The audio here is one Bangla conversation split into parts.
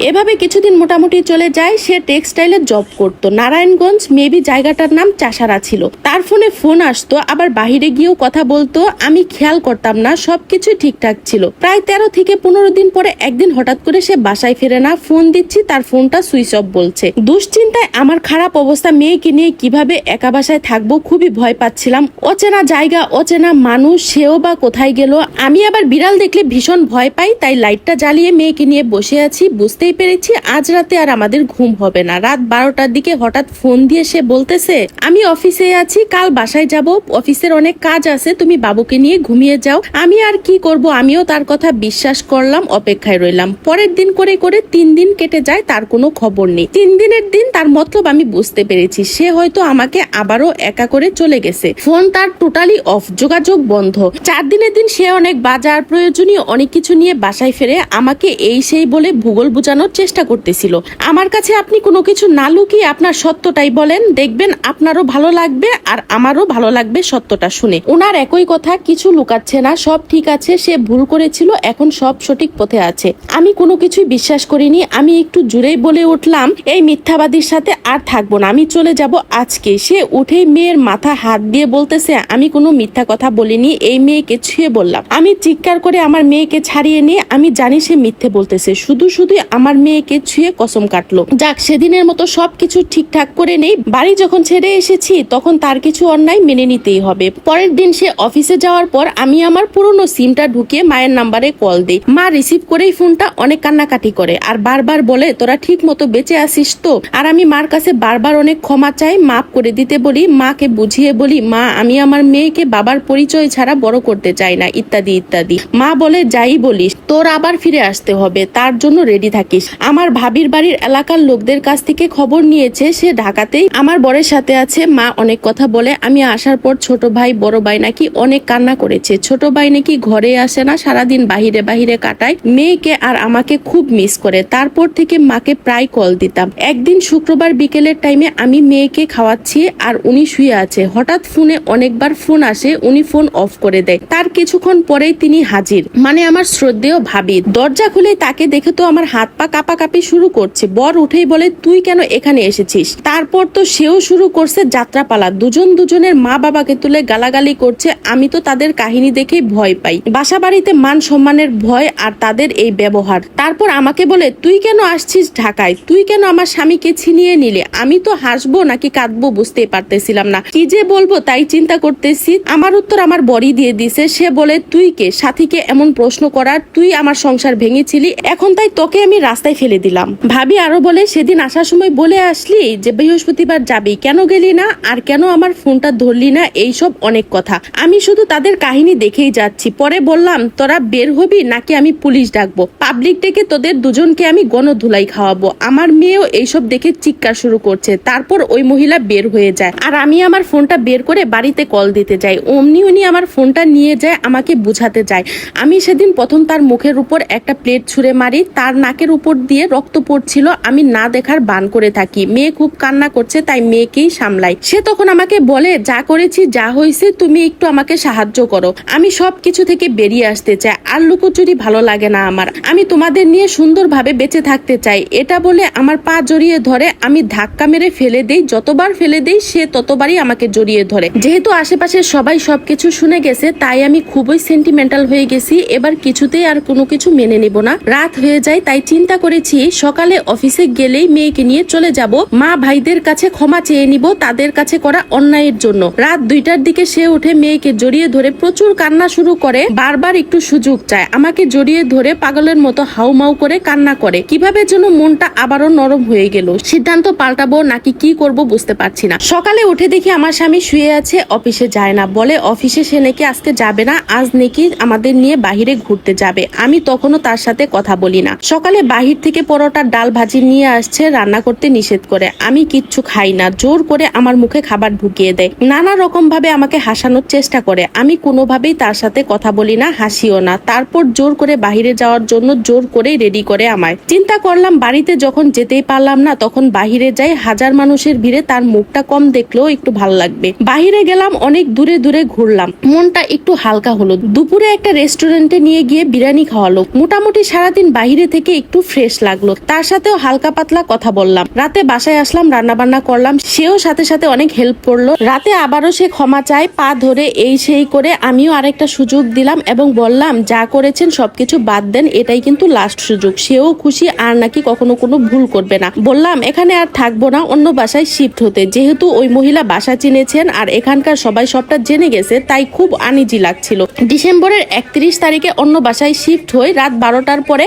এভাবে কিছুদিন মোটামুটি চলে যায়। সে টেক্সটাইলে জব করতো, নারায়ণগঞ্জ, মেবি জায়গাটার নাম চাষারা ছিল। তার ফোনে ফোন আসতো, আবার বাহিরে গিয়েও কথা বলতো। আমি খেয়াল করতাম না, সবকিছুই ঠিকঠাক ছিল। প্রায় 13 থেকে 15 দিন পরে একদিন হঠাৎ করে সে বাসায় ফেরে না। ফোন দিচ্ছি, তার ফোনটা সুইচ অফ বলছে। দুশ্চিন্তায় আমার খারাপ অবস্থা। মেয়েকে নিয়ে কিভাবে একা বাসায় থাকবো, খুবই ভয় পাচ্ছিলাম। অচেনা জায়গা, অচেনা মানুষ, সেও বা কোথায় গেল। আমি আবার বিড়াল দেখলে ভীষণ ভয় পাই, তাই লাইটটা জ্বালিয়ে মেয়েকে নিয়ে বসে আছি। বুঝতেই পেরেছি আজ রাতে আর আমাদের ঘুম হবে না। রাত 12টার দিকে হঠাৎ ফোন দিয়ে সে বলতেছে, আমি অফিসে আছি, কাল বাসায় যাব, অফিসের অনেক কাজ আছে, তুমি বাবুকে নিয়ে ঘুমিয়ে যাও। আমি আর কি করব, আমিও তার কথা বিশ্বাস করলাম, অপেক্ষায় রইলাম। পরের দিন করে করে 3 দিন কেটে যায়, তার কোনো খবর নেই। 3 দিনের দিন তার মতলব আমি বুঝতে পেরেছি, সে হয়তো আমাকে আবারও একা করে চলে গেছে। ফোন তার টোটালি অফ, যোগাযোগ বন্ধ। 4 দিনের দিন সে অনেক বাজার, প্রয়োজনীয় অনেক কিছু নিয়ে বাসায় ফেরে। আমাকে এই সেই বলে ভূগোল বোঝানোর চেষ্টা করতেছিল। আমার কাছে আপনি কোনো কিছু না লুকিয়ে আপনার সত্যটাই বলেন, দেখবেন আপনারও ভালো লাগবে আর আমারও ভালো লাগবে সত্যটা শুনে। ওনার একই কথা, কিছু লুকাচ্ছে না, সব ঠিক আছে, সে ভুল করেছিল, এখন সব সঠিক পথে আছে। আমি কোনো কিছুই বিশ্বাস করিনি। আমি একটু জুড়েই বলে উঠলাম, এই মিথ্যাবাদীর সাথে আর থাকবো না, আমি চলে যাব আজকে। সে উঠেই মেয়ের মাথা হাত দিয়ে বলতেছে, আমি কোনো মিথ্যা কথা বলিনি, এই মেয়েকে ছুঁয়ে বললাম। আমি চিৎকার করে আমার মেয়েকে ছাড়িয়ে নিয়ে, আমি জানি সে মিথ্যে বলতেছে, শুধু শুধু আমার মেয়েকে ছুঁয়ে কসম কাটলো। যাক, সেদিনের মতো সবকিছু ঠিকঠাক করে নেই। বাড়ি যখন ছেড়ে এসেছি তখন তার কিছু অন্যায় মেনে নিতেই হবে। পরের দিন সে অফিসে যাওয়ার পর আমি আমার পুরনো সিমটা ঢুকিয়ে মায়ের নাম্বারে কল দিই। মা রিসিভ করেই ফোনটা অনেক কান্নাকাটি করে আর বারবার বলে, তোরা ঠিক মতো বেঁচে আসিস তো? আর আমি মার কাছে বারবার অনেক ক্ষমা চাই, মাফ করে দিতে বলি। মাকে বুঝিয়ে বলি, মা আমি আমার মেয়েকে বাবার পরিচয় ছাড়া বড় করতে চাই না, ইত্যাদি ইত্যাদি। মা বলে, যাই বলিস, তোর আবার ফিরে আসতে হবে, তার জন্য রেডি থাকিস। আমার ভাবির বাড়ির এলাকার লোকদের কাছ থেকে খবর নিয়েছে সে ঢাকাতেই আমার বরের সাথে আছে। মা অনেক কথা বলে। আমি আসার পর ছোট ভাই, বড় ভাই নাকি অনেক কান্না করেছে। ছোট ভাই নাকি ঘরে আসে না, সারাদিন বাহিরে বাহিরে কাটায়। মেয়েকে আর আমাকে খুব মিস করে। তারপর থেকে মাকে প্রায় কল দিতাম। একদিন শুক্রবার বিকেলের টাইমে আমি মেয়েকে খাওয়াচ্ছি আর উনি শুয়ে আছে। হঠাৎ ফোনে অনেকবার ফোন আসে, উনি ফোন অফ করে দেয়। তার কিছুক্ষণ পরেই তিনি হাজির, মানে আমার শ্রদ্ধেয় ভাবি। দরজা খুলে তাকে দেখে তো আমার হাত পা কাঁপাকাঁপি শুরু করছে। বর উঠেই বলে, তুই কেন এখানে এসেছিস? তারপর তো সেও শুরু করছে যাত্রাপালা। দুজন দুজনের মা বাবাকে তুলে গালাগালি করছে। আমি তো তাদের কাহিনী দেখেই ভয় পাই। বাসা বাড়িতে মান সম্মানের ভয় আর তাদের এই ব্যবহার। তারপর আমাকে বলে, তুই কেন আসছিস ঢাকায়? তুই কেন আমার স্বামীকে ছিনিয়ে নিলে? আমি তো হাসবো নাকি কাঁদবো বুঝতেই পারতেছিলাম না, কি যে বলবো তাই চিন্তা করতেছি। আমার উত্তর আমার বরই দিয়ে দিছে। সে বলে, তুই কে সাথীকে এমন প্রশ্ন করার? তুই আমার সংসার ভেঙেছিলি, এখন তাই তোকে আমি রাস্তায় ফেলে দিলাম। ভাবি আরো বলে, সেদিন আসার সময় বলে আসলি যে বৃহস্পতিবার যাবি, কেন গেলি না? আর কেন আমার ফোনটা ধরলি না? এইসব অনেক কথা। আমি শুধু তাদের কাহিনী দেখেই যাচ্ছি। পরে বললাম, তোরা বের হবি নাকি আমি পুলিশ ডাকবো? পাবলিক ডেকে তোদের দুজনকে আমি গণধুলাই খাওয়াবো। আমার মেয়েও এইসব দেখে চিৎকার শুরু করছে। তারপর ওই মহিলা বের হয়ে যায় আর আমি আমার ফোনটা বের করে বাড়িতে কল দিতে যাই। অমনি উনি আমার ফোনটা নিয়ে যায়, আমাকে বুঝাতে যায়। আমি সেদিন প্রথম তার মুখের উপর একটা প্লেট ছুঁড়ে মারি। তার নাকের উপর দিয়ে রক্ত পড়ছিল, আমি না দেখার বান করে থাকি। মেয়ে খুব কান্না করছে, তাই মেয়েকেই সামলাই। সে তখন আমাকে বলে, যা করেছি যা হয়েছে, তুমি একটু আমাকে সাহায্য করো। আমি সব কিছু থেকে বেরিয়ে আসতে চাই, আর লুকোচুরি ভালো লাগে না আমার। আমি তোমাদের নিয়ে সুন্দরভাবে বেঁচে থাকতে চাই। এটা বলে আমার পা জড়িয়ে ধরে। আমি ধাক্কা মেরে ফেলে দেই। যতবার ফেলে দেই সে ততবারই আমাকে জড়িয়ে ধরে। যেহেতু আশেপাশে সবাই সবকিছু শুনে গেছে, তাই আমি খুবই সেন্টিমেন্টাল হয়ে গেছি। এবার কিছুতেই আর কোনো কিছু মেনে নেব না। রাত হয়ে যায়, তাই চিন্তা করেছি সকালে অফিসে গেলেই মেয়েকে নিয়ে চলে যাব। মা ভাইদের কাছে ক্ষমা চেয়ে নিব তাদের কাছে করা অন্যায়ের জন্য। রাত 2টার দিকে সে উঠে মেয়েকে জড়িয়ে ধরে প্রচুর কান্না শুরু করে। বারবার একটু সুযোগ চায়। আমাকে জড়িয়ে ধরে পাগলের মতো হাউমাউ করে কান্না করে। কিভাবে যেন মনটা আবারও নরম হয়ে গেল। সিদ্ধান্ত পাল্টাবো নাকি কি করব বুঝতে পারছি না। সকালে উঠে দেখি আমার স্বামী শুয়ে আছে, অফিসে যায় না। বলে অফিসে সে নাকি আজকে যাবে না, আজ নাকি আমাদের নিয়ে বাহিরে ঘুরতে যাবে। আমি তখনও তার সাথে কথা বলি না। সকালে বাহির থেকে পরোটা ডাল ভাজি নিয়ে আসছে, রান্না করতে নিষেধ করে। আমি কিচ্ছু খাই না, জোর করে আমার মুখে খাবার ঢুকিয়ে দেয়। নানা রকম ভাবে আমাকে হাসানোর চেষ্টা করে। আমি কোনোভাবেই তার সাথে কথা বলি না, হাসিও না। তারপর জোর করে বাহিরে যাওয়ার জন্য জোর করে রেডি করে আমায়। চিন্তা করলাম বাড়িতে যখন যেতেই পারলাম না, তখন বাহিরে যাই। হাজার মানুষের ভিড়ে তার মুখটা কম দেখলেও একটু ভালো লাগবে। বাহিরে গেলাম, অনেক দূরে দূরে ঘুরলাম, মনটা একটু হালকা হলো। দুপুরে একটা রেস্টুরেন্টে নিয়ে গিয়ে বিরিয়ানি খাওয়ালো। মোটামুটি সারাদিন বাহিরে থেকে একটু ফ্রেশ লাগলো। তার সাথেও হালকা পাতলা কথা বললাম। রাতে বাসায় আসলাম, রান্না বান্না করলাম, সেও সাথে সাথে অনেক হেল্প করলো। রাতে আবারও সে ক্ষমা চায়, পা ধরে এই সেই করে আমিও আরেকটা সুযোগ দিলাম এবং বললাম যা করেছেন সবকিছু বাদ দেন, এটাই কিন্তু লাস্ট সুযোগ। সেও খুশি, আর নাকি কখনো কোনো ভুল করবে না। বললাম এখানে আর থাকবো না, অন্য বাসায় শিফট হতে। যেহেতু ওই মহিলা বাসা চিনেছেন আর এখানকার সবাই সবটা জেনে গেছে, তাই খুব আনইজি লাগছিল। ডিসেম্বরের 31 তারিখে অন্য বাসায় শিফট হই। রাত 12টার পরে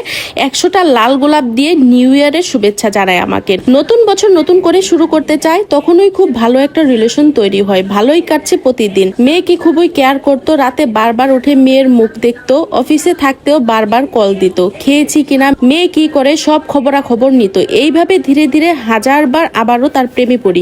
100টা লাল গোলাপ দিয়ে নিউ ইয়ারের শুভেচ্ছা জানায় আমাকে। নতুন বছর নতুন করে শুরু করতে চায়, তখনই খুব ভালো একটা রিলেশন তৈরি হয়। ভালোই কাটছে প্রতিদিন। মেয়ে কি খুবই কেয়ার করতো, রাতে বারবার উঠে মেয়ের মুখ দেখতো, অফিসে থাকতেও বারবার কল দিত, খেয়েছি কিনা, মেয়ে কি করে সব খবরাখবর নিত। এইভাবে ধীরে ধীরে হাজারবার আবারও তার প্রেমে পড়ি।